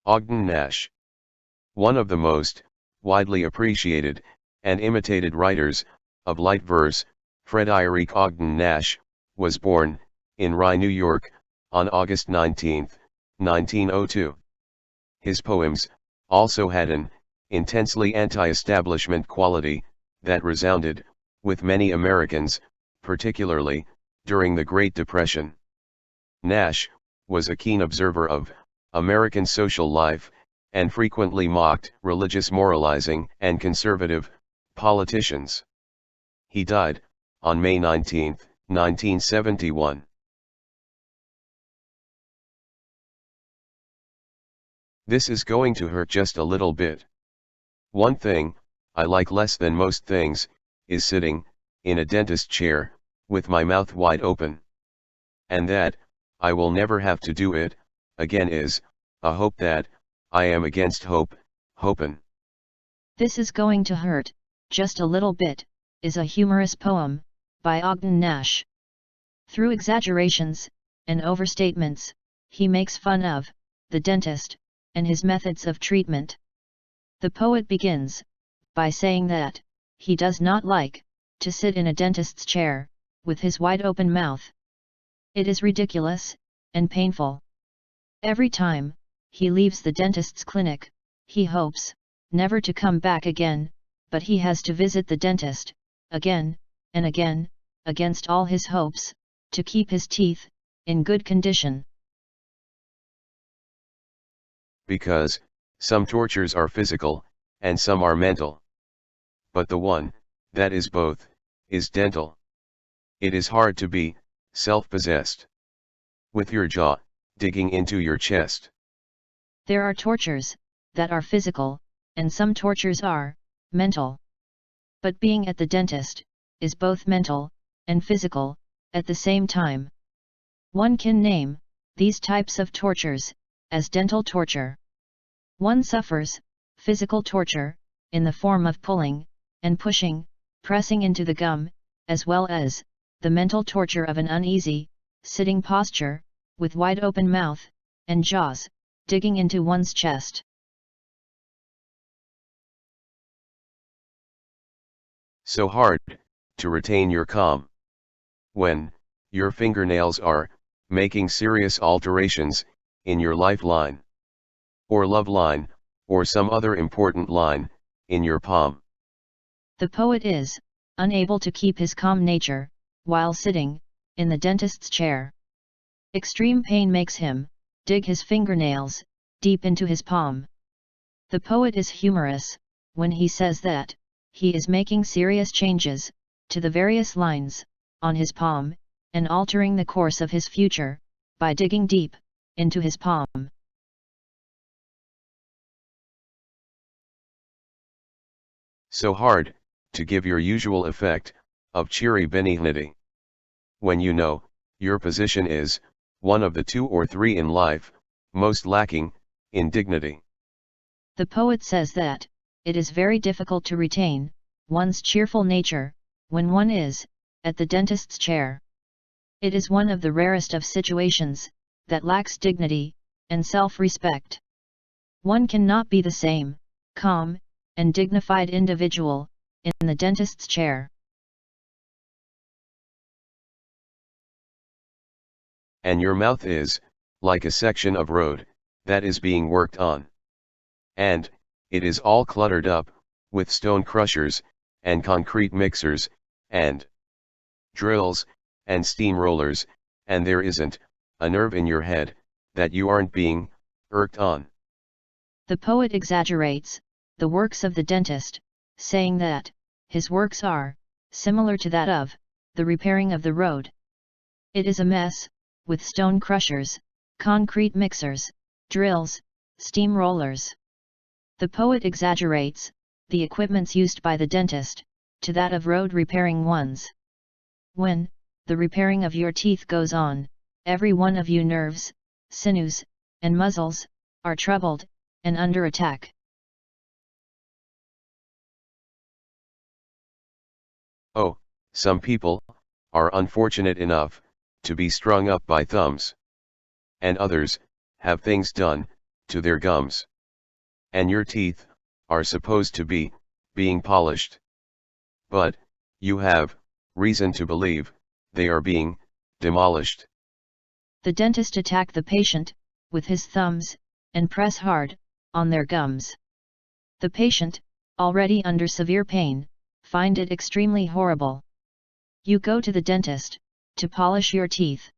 Ogden Nash. One of the most widely appreciated and imitated writers of light verse, Frederick Ogden Nash, was born in Rye, New York, on August 19, 1902. His poems also had an intensely anti-establishment quality that resounded with many Americans, particularly during the Great Depression. Nash was a keen observer of American social life, and frequently mocked religious moralizing and conservative politicians. He died on May 19, 1971. This is going to hurt just a little bit. One thing I like less than most things is sitting in a dentist chair with my mouth wide open. And that I will never have to do it again is a hope that I am against hope, hopin'. This is going to hurt just a little bit is a humorous poem by Ogden Nash. Through exaggerations and overstatements, he makes fun of the dentist and his methods of treatment. The poet begins by saying that he does not like to sit in a dentist's chair with his wide open mouth. It is ridiculous and painful. Every time he leaves the dentist's clinic, he hopes never to come back again, but he has to visit the dentist again and again, against all his hopes, to keep his teeth in good condition. Because some tortures are physical, and some are mental. But the one that is both is dental. It is hard to be self-possessed with your jaw digging into your chest. There are tortures that are physical, and some tortures are mental. But being at the dentist is both mental and physical at the same time. One can name these types of tortures as dental torture. One suffers physical torture in the form of pulling and pushing, pressing into the gum, as well as the mental torture of an uneasy sitting posture with wide open mouth and jaws digging into one's chest. So hard to retain your calm when your fingernails are making serious alterations in your lifeline, or love line, or some other important line in your palm. The poet is unable to keep his calm nature while sitting in the dentist's chair. Extreme pain makes him dig his fingernails deep into his palm. The poet is humorous when he says that he is making serious changes to the various lines on his palm and altering the course of his future by digging deep into his palm. So hard to give your usual effect of cheery benignity when you know your position is one of the 2 or 3 in life most lacking in dignity. The poet says that it is very difficult to retain one's cheerful nature when one is at the dentist's chair. It is one of the rarest of situations that lacks dignity and self-respect. One cannot be the same calm and dignified individual in the dentist's chair. And your mouth is like a section of road that is being worked on. And it is all cluttered up with stone crushers and concrete mixers and drills and steam rollers, and there isn't a nerve in your head that you aren't being irked on. The poet exaggerates the works of the dentist, saying that his works are similar to that of the repairing of the road. It is a mess, with stone crushers, concrete mixers, drills, steam rollers. The poet exaggerates the equipments used by the dentist to that of road repairing ones. When the repairing of your teeth goes on, every one of you nerves, sinews, and muscles are troubled and under attack. Oh, some people are unfortunate enough to be strung up by thumbs. And others have things done to their gums. And your teeth are supposed to be being polished. But you have reason to believe they are being demolished. The dentist attack the patient with his thumbs and press hard on their gums. The patient, already under severe pain, find it extremely horrible. You go to the dentist to polish your teeth.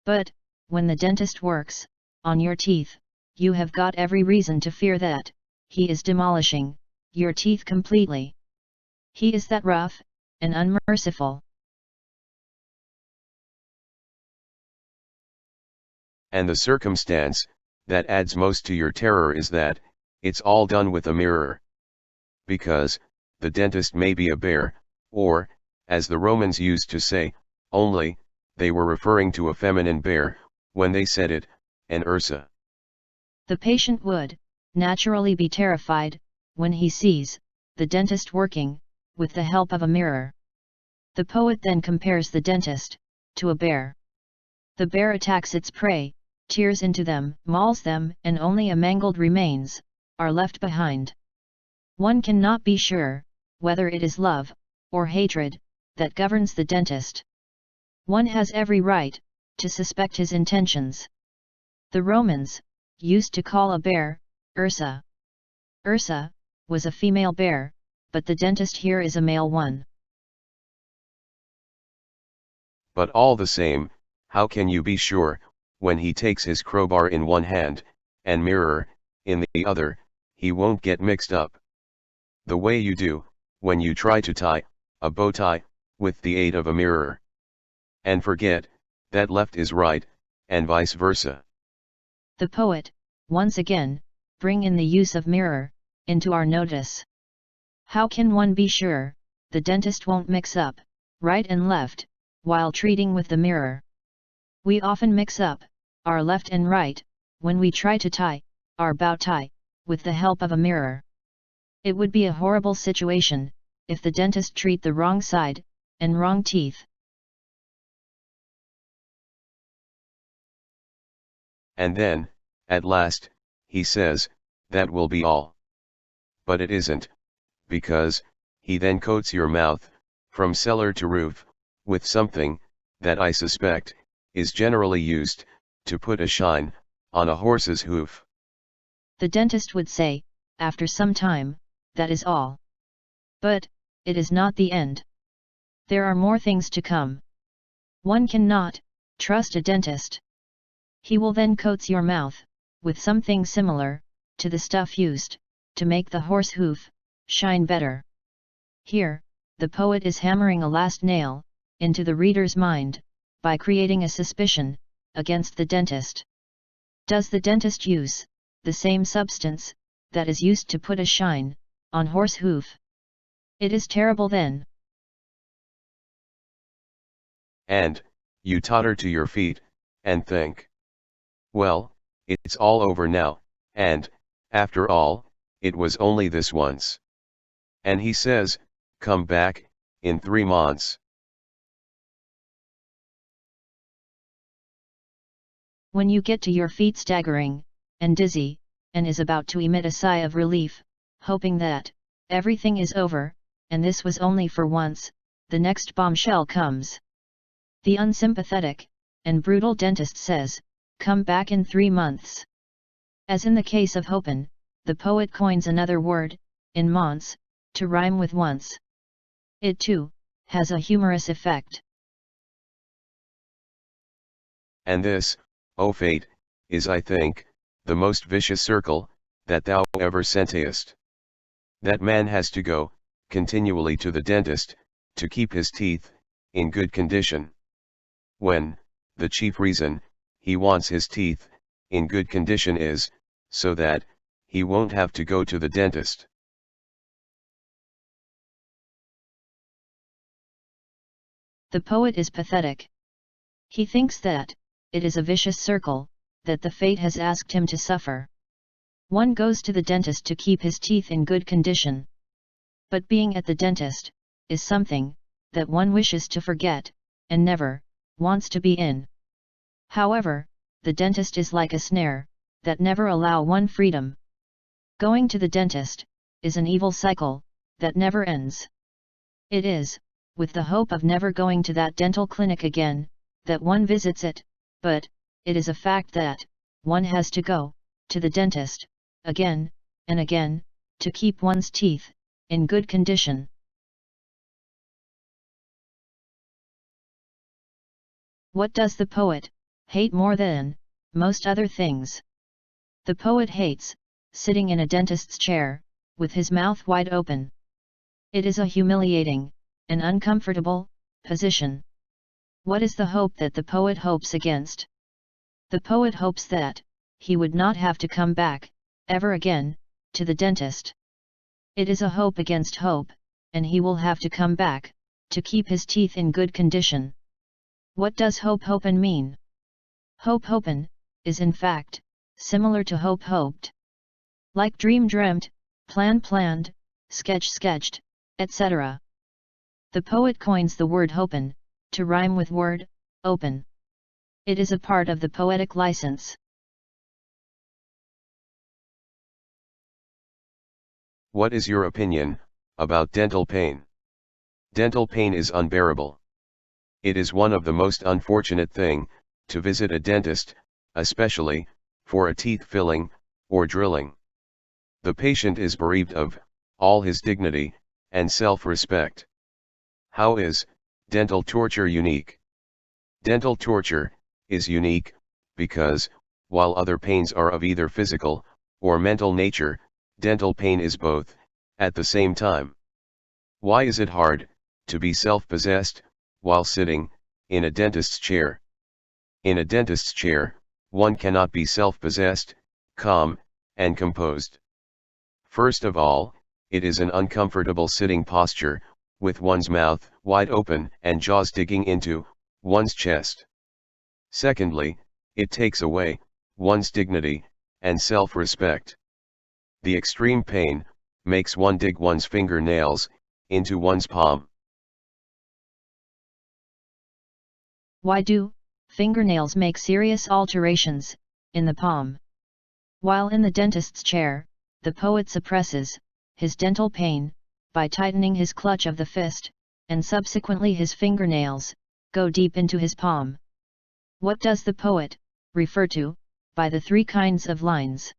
But when the dentist works on your teeth, you have got every reason to fear that he is demolishing your teeth completely. He is that rough and unmerciful. And the circumstance that adds most to your terror is that it's all done with a mirror. Because the dentist may be a bear, or, as the Romans used to say, only they were referring to a feminine bear when they said it, an ursa. The patient would naturally be terrified when he sees the dentist working with the help of a mirror. The poet then compares the dentist to a bear. The bear attacks its prey, tears into them, mauls them, and only a mangled remains are left behind. One cannot be sure whether it is love or hatred that governs the dentist. One has every right to suspect his intentions. The Romans used to call a bear ursa. Ursa was a female bear, but the dentist here is a male one. But all the same, how can you be sure, when he takes his crowbar in one hand, and mirror in the other, he won't get mixed up? The way you do, when you try to tie a bow tie with the aid of a mirror. And forget that left is right, and vice versa. The poet, once again, bring in the use of mirror into our notice. How can one be sure the dentist won't mix up right and left while treating with the mirror? We often mix up our left and right when we try to tie our bow tie with the help of a mirror. It would be a horrible situation if the dentist treat the wrong side and wrong teeth. And then, at last, he says, that will be all. But it isn't, because he then coats your mouth, from cellar to roof, with something that I suspect is generally used to put a shine on a horse's hoof. The dentist would say, after some time, that is all. But it is not the end. There are more things to come. One cannot trust a dentist. He will then coat your mouth with something similar to the stuff used to make the horse hoof shine better. Here, the poet is hammering a last nail into the reader's mind by creating a suspicion against the dentist. Does the dentist use the same substance that is used to put a shine on horse hoof? It is terrible then. And you totter to your feet and think, well, it's all over now, and, after all, it was only this once. And he says, come back in 3 months. When you get to your feet staggering and dizzy, and is about to emit a sigh of relief, hoping that everything is over, and this was only for once, the next bombshell comes. The unsympathetic and brutal dentist says, come back in 3 months. As in the case of Hopen, the poet coins another word, in months, to rhyme with once. It too has a humorous effect. And this, O fate, is I think, the most vicious circle that thou ever sentest. That man has to go continually to the dentist to keep his teeth in good condition. When the chief reason he wants his teeth in good condition is so that he won't have to go to the dentist. The poet is pathetic. He thinks that it is a vicious circle that the fate has asked him to suffer. One goes to the dentist to keep his teeth in good condition. But being at the dentist is something that one wishes to forget and never wants to be in. However, the dentist is like a snare that never allow one freedom. Going to the dentist is an evil cycle that never ends. It is, with the hope of never going to that dental clinic again, that one visits it, but it is a fact that one has to go to the dentist again and again to keep one's teeth in good condition. What does the poet hate more than most other things? The poet hates sitting in a dentist's chair with his mouth wide open. It is a humiliating and uncomfortable position. What is the hope that the poet hopes against? The poet hopes that he would not have to come back ever again to the dentist. It is a hope against hope, and he will have to come back to keep his teeth in good condition. What does hope hopen mean? Hope hopen is in fact similar to hope hoped. Like dream dreamt, plan planned, sketch sketched, etc. The poet coins the word hopen to rhyme with word open. It is a part of the poetic license. What is your opinion about dental pain? Dental pain is unbearable. It is one of the most unfortunate thing to visit a dentist, especially for a teeth filling or drilling. The patient is bereaved of all his dignity and self-respect. How is dental torture unique? Dental torture is unique because, while other pains are of either physical or mental nature, dental pain is both at the same time. Why is it hard to be self-possessed while sitting in a dentist's chair? In a dentist's chair, one cannot be self-possessed, calm, and composed. First of all, it is an uncomfortable sitting posture, with one's mouth wide open and jaws digging into one's chest. Secondly, it takes away one's dignity and self-respect. The extreme pain makes one dig one's fingernails into one's palm. Why do fingernails make serious alterations in the palm? While in the dentist's chair, the poet suppresses his dental pain by tightening his clutch of the fist, and subsequently his fingernails go deep into his palm. What does the poet refer to by the three kinds of lines?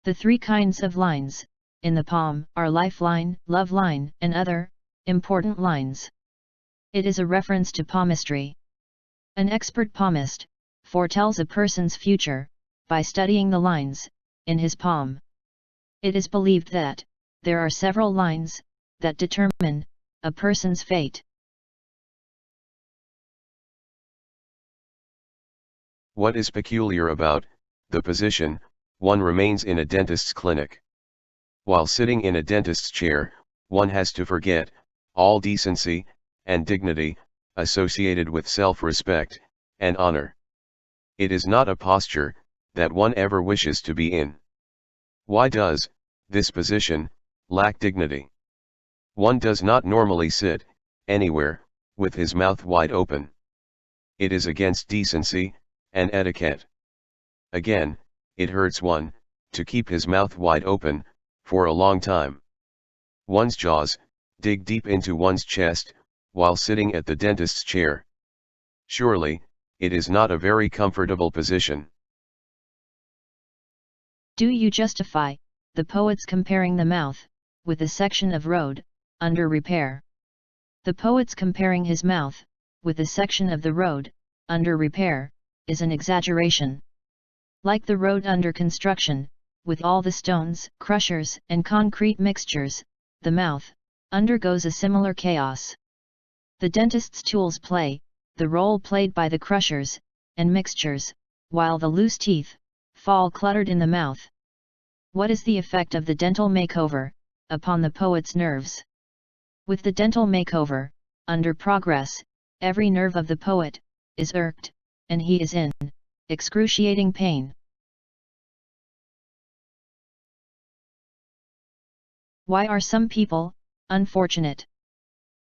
The three kinds of lines in the palm are lifeline, love line, and other important lines. It is a reference to palmistry. An expert palmist foretells a person's future by studying the lines in his palm. It is believed that there are several lines that determine a person's fate. What is peculiar about the position one remains in a dentist's clinic? While sitting in a dentist's chair, one has to forget all decency and dignity associated with self-respect and honor. It is not a posture that one ever wishes to be in. Why does this position lack dignity? One does not normally sit anywhere with his mouth wide open. It is against decency and etiquette. Again, it hurts one to keep his mouth wide open for a long time. One's jaws dig deep into one's chest while sitting at the dentist's chair. Surely, it is not a very comfortable position. Do you justify the poet's comparing the mouth with a section of road under repair? The poet's comparing his mouth with a section of the road under repair is an exaggeration. Like the road under construction, with all the stones, crushers, and concrete mixtures, the mouth undergoes a similar chaos. The dentist's tools play the role played by the crushers and mixtures, while the loose teeth fall cluttered in the mouth. What is the effect of the dental makeover upon the poet's nerves? With the dental makeover under progress, every nerve of the poet is irked, and he is in excruciating pain. Why are some people unfortunate?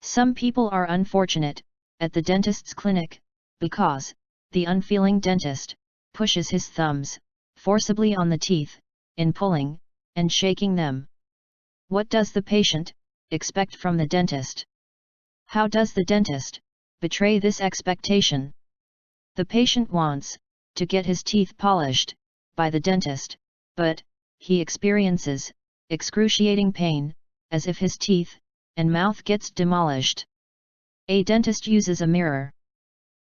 Some people are unfortunate at the dentist's clinic because the unfeeling dentist pushes his thumbs forcibly on the teeth, in pulling, and shaking them. What does the patient expect from the dentist? How does the dentist betray this expectation? The patient wants to get his teeth polished by the dentist, but he experiences excruciating pain, as if his teeth and mouth gets demolished. A dentist uses a mirror.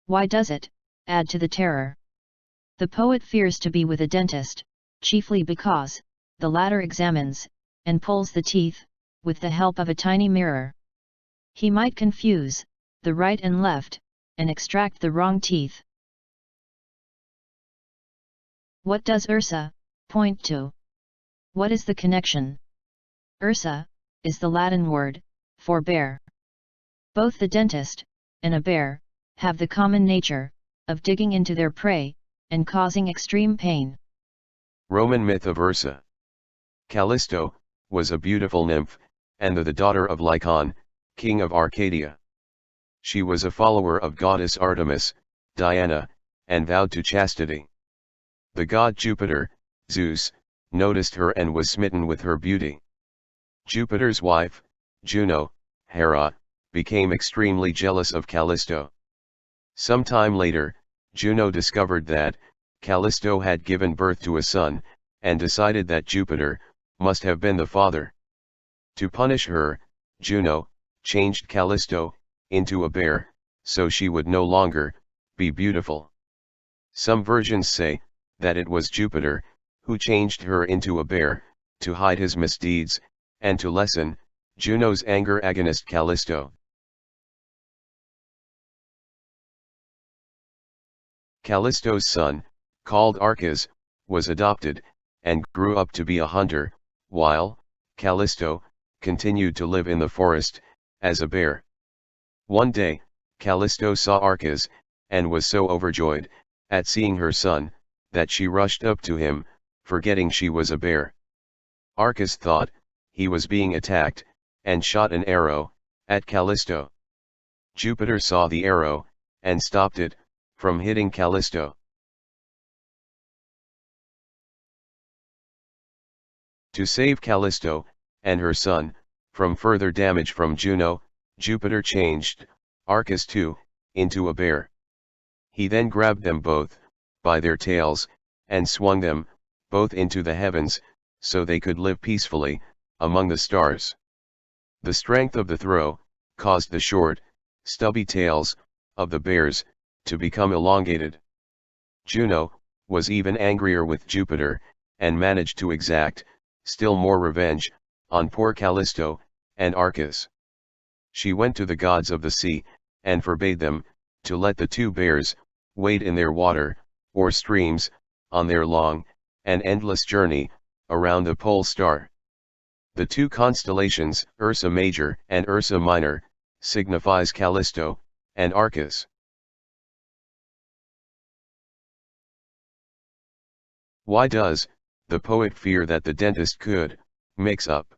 Why does it add to the terror? The poet fears to be with a dentist, chiefly because the latter examines and pulls the teeth with the help of a tiny mirror. He might confuse the right and left and extract the wrong teeth. What does ursa point to? What is the connection? Ursa is the Latin word for bear. Both the dentist and a bear have the common nature of digging into their prey and causing extreme pain. Roman myth of Ursa. Callisto was a beautiful nymph, and the daughter of Lycon, king of Arcadia. She was a follower of goddess Artemis, Diana, and vowed to chastity. The god Jupiter, Zeus, noticed her and was smitten with her beauty. Jupiter's wife, Juno, Hera, became extremely jealous of Callisto. Some time later, Juno discovered that Callisto had given birth to a son, and decided that Jupiter must have been the father. To punish her, Juno changed Callisto into a bear, so she would no longer be beautiful. Some versions say that it was Jupiter who changed her into a bear to hide his misdeeds and to lessen Juno's anger against Callisto. Callisto's son, called Arcas, was adopted and grew up to be a hunter, while Callisto continued to live in the forest as a bear. One day, Callisto saw Arcas and was so overjoyed at seeing her son that she rushed up to him, forgetting she was a bear. Arcas thought he was being attacked and shot an arrow at Callisto. Jupiter saw the arrow and stopped it from hitting Callisto. To save Callisto and her son from further damage from Juno, Jupiter changed Arcas too into a bear. He then grabbed them both by their tails and swung them both into the heavens so they could live peacefully among the stars. The strength of the throw caused the short, stubby tails of the bears to become elongated. Juno was even angrier with Jupiter and managed to exact still more revenge on poor Callisto and Arcas. She went to the gods of the sea and forbade them to let the two bears wade in their water or streams on their long and endless journey around the pole star. The two constellations, Ursa Major and Ursa Minor, signifies Callisto and Arcas. Why does the poet fear that the dentist could mix up?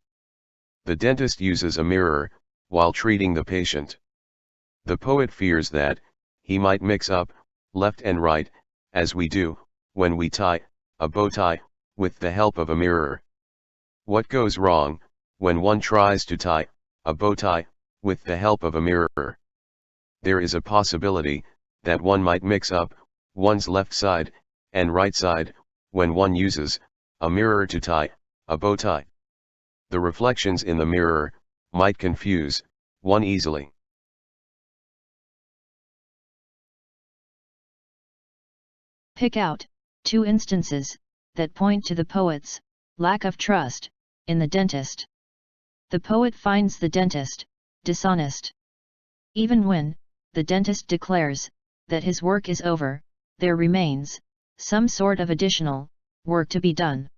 The dentist uses a mirror while treating the patient. The poet fears that he might mix up left and right, as we do when we tie a bow tie with the help of a mirror. What goes wrong when one tries to tie a bow tie with the help of a mirror? There is a possibility that one might mix up one's left side and right side when one uses a mirror to tie a bow tie. The reflections in the mirror might confuse one easily. Pick out 2 instances that point to the poet's lack of trust in the dentist. The poet finds the dentist dishonest. Even when the dentist declares that his work is over, there remains some sort of additional work to be done.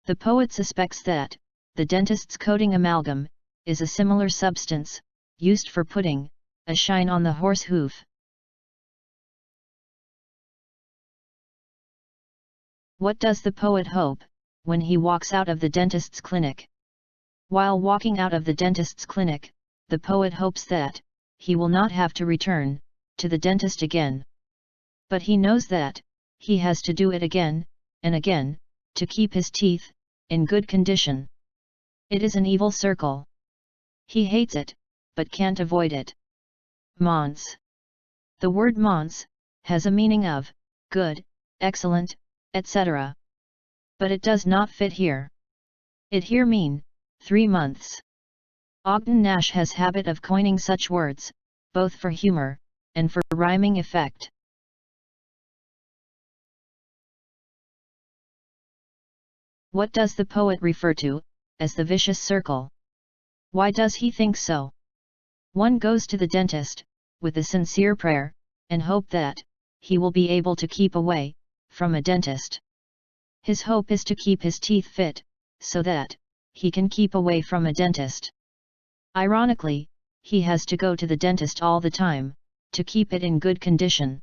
The poet suspects that the dentist's coating amalgam is a similar substance used for putting a shine on the horse hoof. What does the poet hope when he walks out of the dentist's clinic? While walking out of the dentist's clinic, the poet hopes that he will not have to return to the dentist again. But he knows that he has to do it again and again, to keep his teeth in good condition. It is an evil circle. He hates it, but can't avoid it. Mons. The word mons has a meaning of good, excellent, etc. But it does not fit here. It here mean 3 months. Ogden Nash has habit of coining such words, both for humor and for rhyming effect. What does the poet refer to as the vicious circle? Why does he think so? One goes to the dentist with a sincere prayer and hope that he will be able to keep away from a dentist. His hope is to keep his teeth fit, so that he can keep away from a dentist. Ironically, he has to go to the dentist all the time to keep it in good condition.